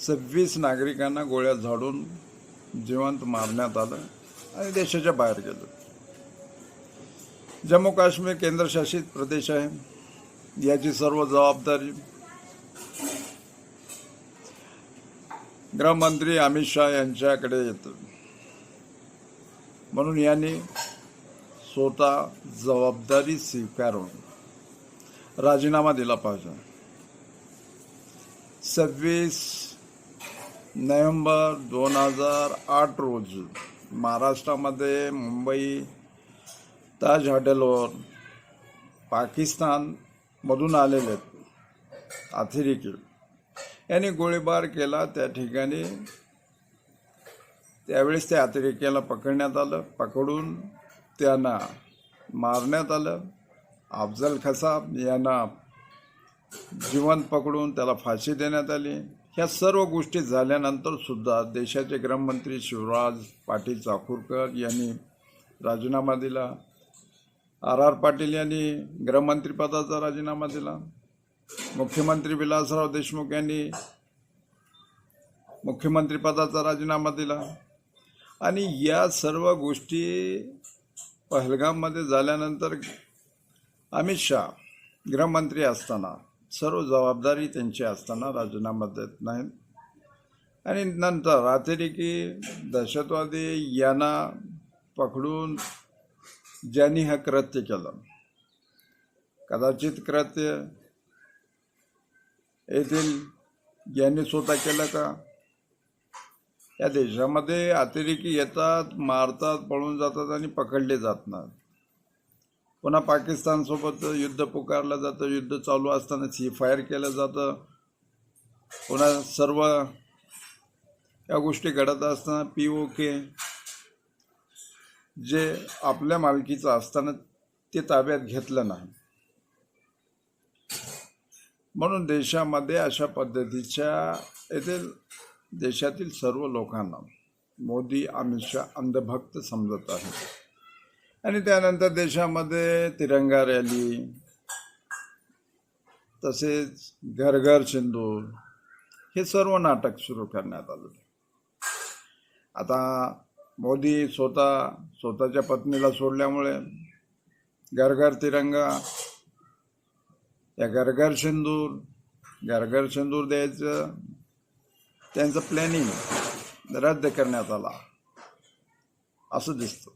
26 नागरिकांना गोळ्या झाडून जिवंत मारण्यात आलं आणि देशाच्या बाहेर गेलं. जम्मू काश्मीर केंद्रशासित प्रदेश आहे, याची सर्व जबाबदारी गृहमंत्री अमित शाह यांच्याकडे येतं. म्हणून यांनी स्वतः जबाबदारी स्वीकारून राजीनामा दिला पाहिजे. 26 नोव्हेंबर 2008 रोजी महाराष्ट्रामध्ये मुंबई ताज हॉटेलवर पाकिस्तानमधून आलेले अतिरेकी यांनी गोळीबार केला. त्या ठिकाणी त्यावेळेस त्या अतिरेक्याला पकडण्यात आलं. पकडून त्यांना मारण्यात आलं. अफजल खसाब यांना जिवंत पकडून त्याला फाशी देण्यात आली. ह्या सर्व गोष्टी झाल्यानंतर सुद्धा देशाचे गृहमंत्री शिवराज पाटील चाकूरकर यांनी राजीनामा दिला. आर पाटील यांनी गृहमंत्रीपदाचा राजीनामा दिला. मुख्यमंत्री विलासराव देशमुख यांनी मुख्यमंत्रीपदाचा राजीनामा दिला. आणि या सर्व गोष्टी पहलगाममध्ये झाल्यानंतर अमित शाह गृहमंत्री असताना सर्व जबाबदारी त्यांची असताना राजीनामा देत नाहीत. आणि नंतर अतिरेकी दहशतवादी यांना पकडून ज्यांनी हे कृत्य केलं, कदाचित कृत्य येथील यांनी स्वतः केलं का? या देशामध्ये अतिरेकी येतात, मारतात, पळून जातात आणि पकडले जात नाहीत. पुन्हा पाकिस्तानसोबत युद्ध पुकारलं जातं. युद्ध चालू असताना सीफायर केलं जातं. पुन्हा सर्व या गोष्टी घडत असताना POK जे आपल्या मालकीचं असताना ते ताब्यात घेतलं नाही. म्हणून देशामध्ये अशा पद्धतीच्या येथील देशातील सर्व लोकांना मोदी अमित शाह अंधभक्त समजत आहेत. आणि त्यानंतर देशामध्ये तिरंगा रॅली, तसेच घर घर सिंदूर हे सर्व नाटक सुरू करण्यात आलं. आता मोदी स्वतःच्या पत्नीला सोडल्यामुळे घर घर तिरंगा, या घर घर सिंदूर द्यायचं त्यांचं प्लॅनिंग रद्द करण्यात आला असं दिसतं.